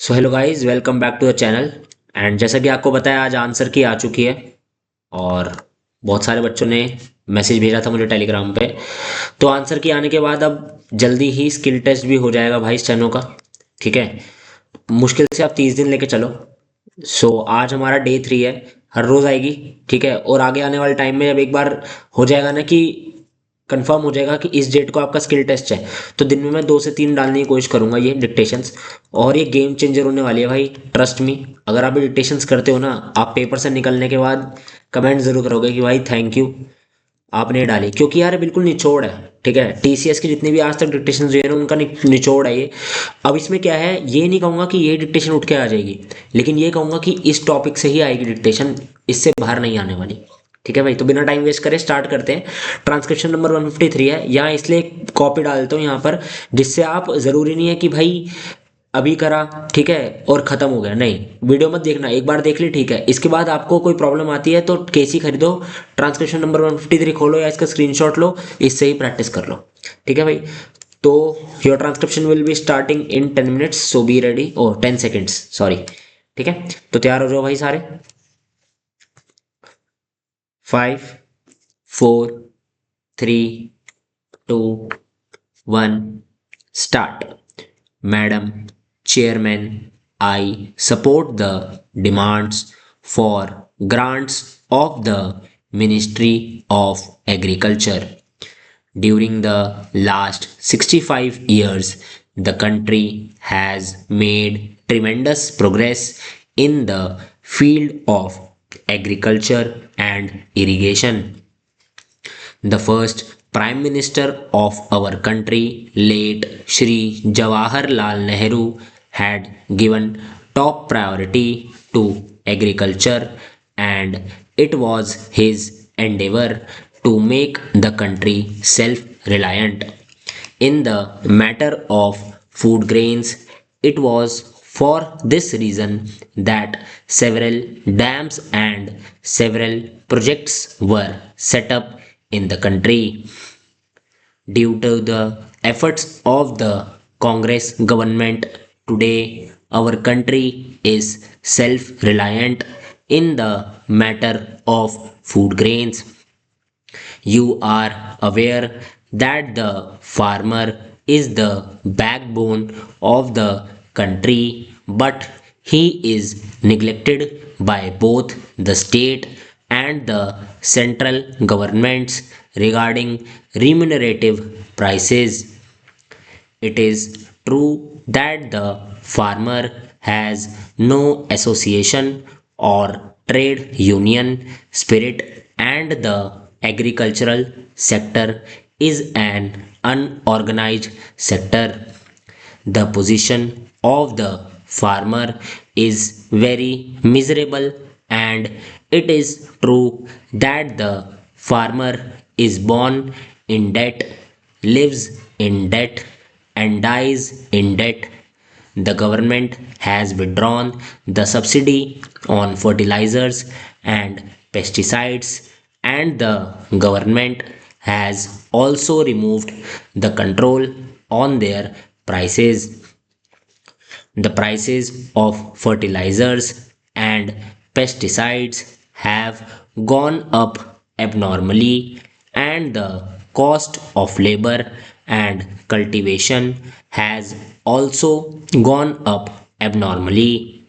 So hello guys, welcome back to the channel. And जैसा कि आपको पता है, आज आंसर की आ चुकी है। और बहुत सारे बच्चों ने मैसेज भेजा था मुझे टेलीग्राम पे। तो आंसर की आने के बाद अब जल्दी ही स्किल टेस्ट भी हो जाएगा भाई स्टेनो का। ठीक है, मुश्किल से आप 30 दिन लेके चलो। सो आज हमारा डे 3 है। हर रोज़ आएगी। ठीक है, और आगे आने वाले टाइम में जब एक बार हो जाएगा ना कि कंफर्म हो जाएगा कि इस डेट को आपका स्किल टेस्ट है, तो दिन में मैं 2 से 3 डालने की कोशिश करूंगा ये डिक्टेशंस। और ये गेम चेंजर होने वाली है भाई, ट्रस्ट मी। अगर आप ये डिक्टेशंस करते हो ना, आप पेपर से निकलने के बाद कमेंट जरूर करोगे कि भाई थैंक यू, आपने ये डाली। क्योंकि यार ये बिल्कुल निचोड़ है। ठीक है, टीसीएस की जितनी भी आज तक डिक्टेशन हुई है ना, उनका निचोड़ है ये। अब इसमें क्या है, ये नहीं कहूंगा कि ये डिक्टेशन उठ के आ जाएगी, लेकिन ये कहूंगा कि इस टॉपिक से ही आएगी डिक्टेशन, इससे बाहर नहीं आने वाली। ठीक है भाई, तो बिना टाइम वेस्ट करे स्टार्ट करते हैं। ट्रांसक्रिप्शन नंबर 153 है यहाँ, इसलिए कॉपी डाल देता हूँ यहाँ पर, जिससे आप, ज़रूरी नहीं है कि भाई अभी करा ठीक है और ख़त्म हो गया, नहीं। वीडियो मत देखना, एक बार देख ली ठीक है, इसके बाद आपको कोई प्रॉब्लम आती है तो केसी खरीदो, ट्रांसक्रिप्शन नंबर 153 खोलो या इसका स्क्रीनशॉट लो, इससे ही प्रैक्टिस कर लो। ठीक है भाई। तो your transcription will be starting in 10 minutes, so be ready. Oh 10 seconds, sorry. ठीक है, तो तैयार हो जाओ भाई सारे। 5, 4, 3, 2, 1, start. Madam Chairman, I support the demands for grants of the Ministry of Agriculture. During the last 65 years, the country has made tremendous progress in the field of agriculture and irrigation. The first Prime Minister of our country, late Shri Jawaharlal Nehru, had given top priority to agriculture, and it was his endeavor to make the country self reliant. In the matter of food grains, it was for this reason that several dams and several projects were set up in the country. Due to the efforts of the Congress government, today our country is self reliant in the matter of food grains. You are aware that the farmer is the backbone of the country, but he is neglected by both the state and the central governments regarding remunerative prices. It is true that the farmer has no association or trade union spirit, and the agricultural sector is an unorganized sector. The position of the farmer is very miserable, and it is true that the farmer is born in debt, lives in debt, and dies in debt. The government has withdrawn the subsidy on fertilizers and pesticides, and the government has also removed the control on their prices. The prices of fertilizers and pesticides have gone up abnormally, and the cost of labor and cultivation has also gone up abnormally.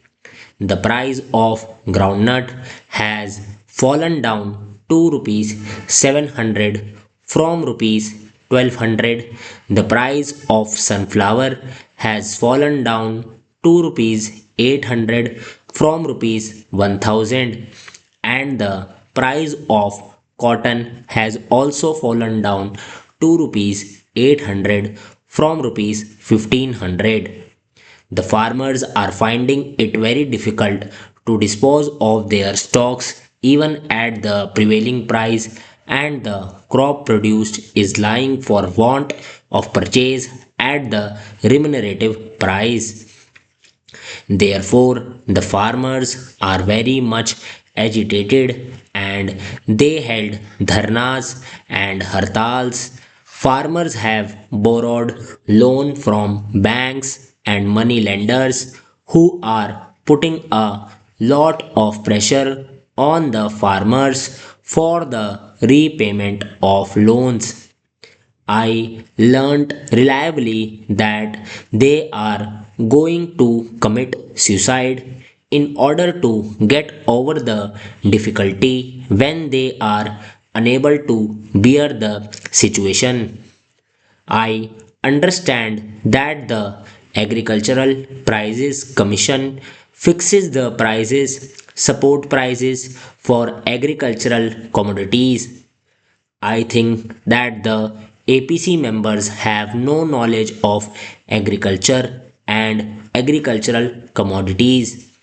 The price of groundnut has fallen down to rupees 700 from rupees 1200. The price of sunflower has fallen down to rupees 800 from rupees 1000, and the price of cotton has also fallen down to rupees 800 from rupees 1500. The farmers are finding it very difficult to dispose of their stocks even at the prevailing price, and the crop produced is lying for want of purchase at the remunerative price. Therefore, the farmers are very much agitated, and they held dharnas and hartals. Farmers have borrowed loan from banks and money lenders who are putting a lot of pressure on the farmers for the repayment of loans. I learnt reliably that they are going to commit suicide in order to get over the difficulty when they are unable to bear the situation. I understand that the Agricultural Prices Commission fixes the prices, support prices for agricultural commodities. I think that the APC members have no knowledge of agriculture and agricultural commodities.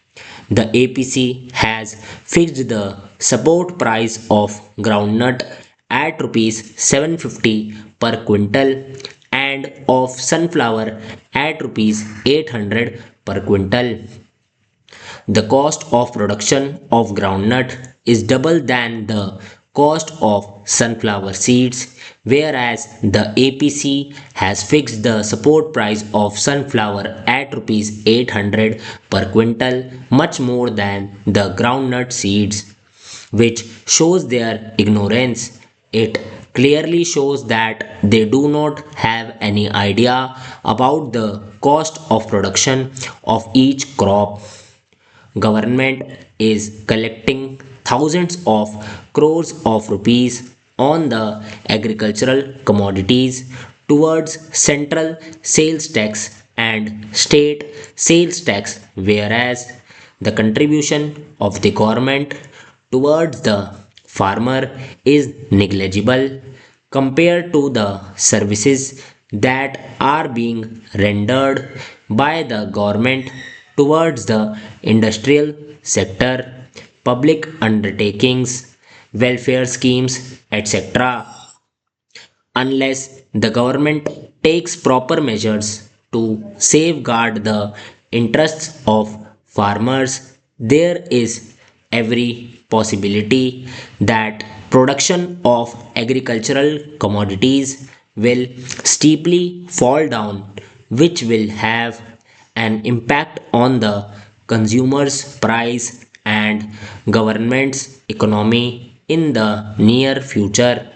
The APC has fixed the support price of groundnut at rupees 750 per quintal and of sunflower at rupees 800 per quintal. The cost of production of groundnut is double than the cost of sunflower seeds, whereas the APC has fixed the support price of sunflower at rupees 800 per quintal, much more than the groundnut seeds, which shows their ignorance. It clearly shows that they do not have any idea about the cost of production of each crop. Government is collecting thousands of crores of rupees on the agricultural commodities towards central sales tax and state sales tax, whereas the contribution of the government towards the farmer is negligible compared to the services that are being rendered by the government towards the industrial sector, public undertakings, welfare schemes, etc. Unless the government takes proper measures to safeguard the interests of farmers, there is every possibility that production of agricultural commodities will steeply fall down, which will have an impact on the consumer's price and government's economy in the near future.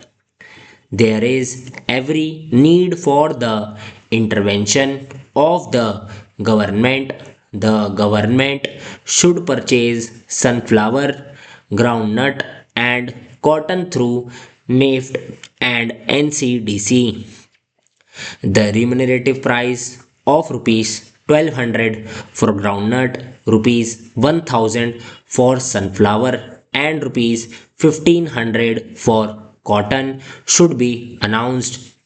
There is every need for the intervention of the government. The government should purchase sunflower, groundnut, and cotton through NAFTA and NCDC. The remunerative price of rupees 1200 for groundnut, rupees 1000 for sunflower, and rupees 1500 for cotton should be announced.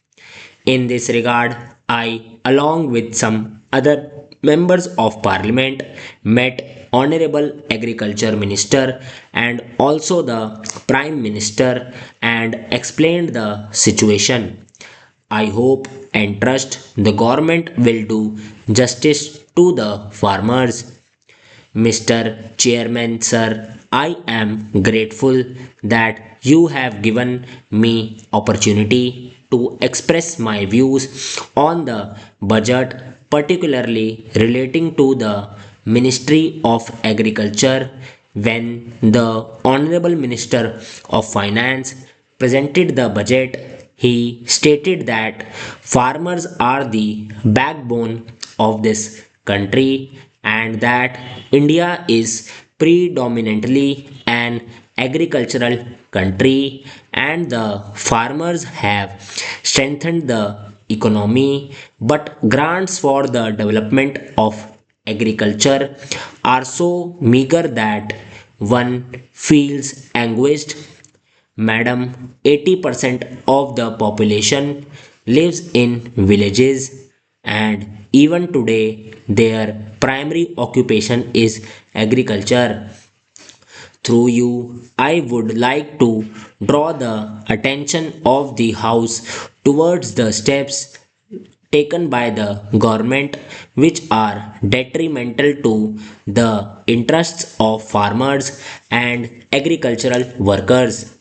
In this regard, I, along with some other members of parliament, met Honorable Agriculture Minister and also the Prime Minister and explained the situation. I hope and trust the government will do justice to the farmers. Mr. Chairman, sir, I am grateful that you have given me opportunity to express my views on the budget, particularly relating to the Ministry of Agriculture. When the Honorable Minister of Finance presented the budget, he stated that farmers are the backbone of this country and that India is predominantly an agricultural country and the farmers have strengthened the economy, but grants for the development of agriculture are so meager that one feels anguished. Madam, 80% of the population lives in villages, and even today their primary occupation is agriculture. Through you, I would like to draw the attention of the House towards the steps taken by the government which are detrimental to the interests of farmers and agricultural workers.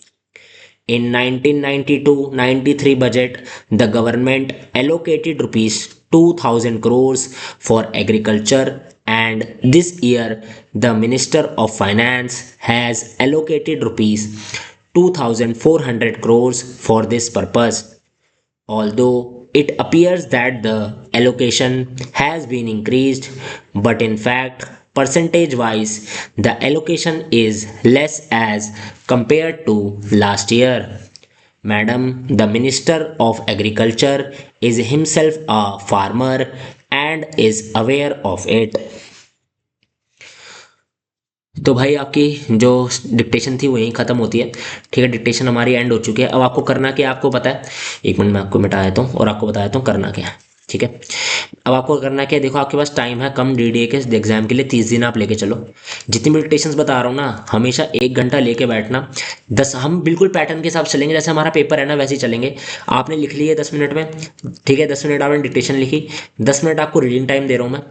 In 1992-93 budget, the government allocated rupees 2000 crores for agriculture, and this year the Minister of Finance has allocated rupees 2400 crores for this purpose. Although it appears that the allocation has been increased, but in fact, percentage wise, the allocation is less as compared to last year. Madam, the Minister of Agriculture is himself a farmer and is aware of it. तो भाई आपकी जो dictation थी वो यहीं ख़त्म होती है। ठीक है, डिक्टेशन हमारी एंड हो चुकी है। अब आपको करना क्या है आपको पता है। एक मिनट में आपको मिटा देता हूँ और आपको बता देता हूँ करना क्या है। ठीक है, अब आपको करना क्या है, देखो आपके पास टाइम है कम डीडीए के एग्जाम के लिए 30 दिन आप लेके चलो। जितनी भी डिक्टेशंस बता रहा हूँ ना, हमेशा 1 घंटा लेके बैठना। 10 हम बिल्कुल पैटर्न के हिसाब से चलेंगे, जैसे हमारा पेपर है ना वैसे ही चलेंगे। आपने लिख ली है 10 मिनट में, ठीक है, 10 मिनट आपने डिक्टेशन लिखी, 10 मिनट आपको रीडिंग टाइम दे रहा हूँ मैं।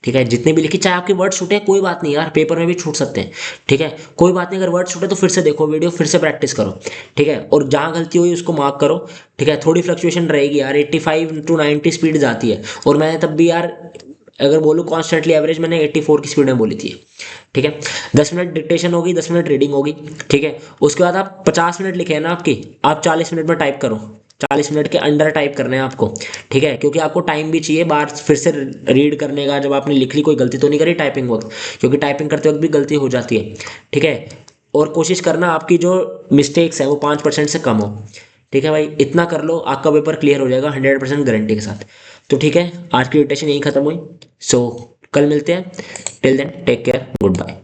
ठीक है, जितने भी लिखी, चाहे आपके वर्ड छूटे कोई बात नहीं यार, पेपर में भी छूट सकते हैं। ठीक है, कोई बात नहीं, अगर वर्ड छूटे तो फिर से देखो वीडियो, फिर से प्रैक्टिस करो। ठीक है, और जहाँ गलती हुई उसको मार्क करो। ठीक है, थोड़ी फ्लक्चुएशन रहेगी यार, 85 to 90 स्पीड जाती है, और मैंने तब भी यार अगर बोलूँ कॉन्स्टेंटली एवरेज मैंने 84 की स्पीड में बोली थी। ठीक है, 10 मिनट डिक्टेशन होगी, 10 मिनट रीडिंग होगी। ठीक है, उसके बाद आप 50 मिनट लिखे हैं ना आपकी, आप 40 मिनट में टाइप करो। 40 मिनट के अंडर टाइप करने हैं आपको। ठीक है, क्योंकि आपको टाइम भी चाहिए बार फिर से रीड करने का। जब आपने लिख ली, कोई गलती तो नहीं करी टाइपिंग वक्त, क्योंकि टाइपिंग करते वक्त भी गलती हो जाती है। ठीक है, और कोशिश करना आपकी जो मिस्टेक्स है वो 5% से कम हो। ठीक है भाई, इतना कर लो, आपका पेपर क्लियर हो जाएगा 100% गारंटी के साथ। तो ठीक है, आज की डिटेक्शन यही खत्म हुई। सो कल मिलते हैं, till then take care, good bye.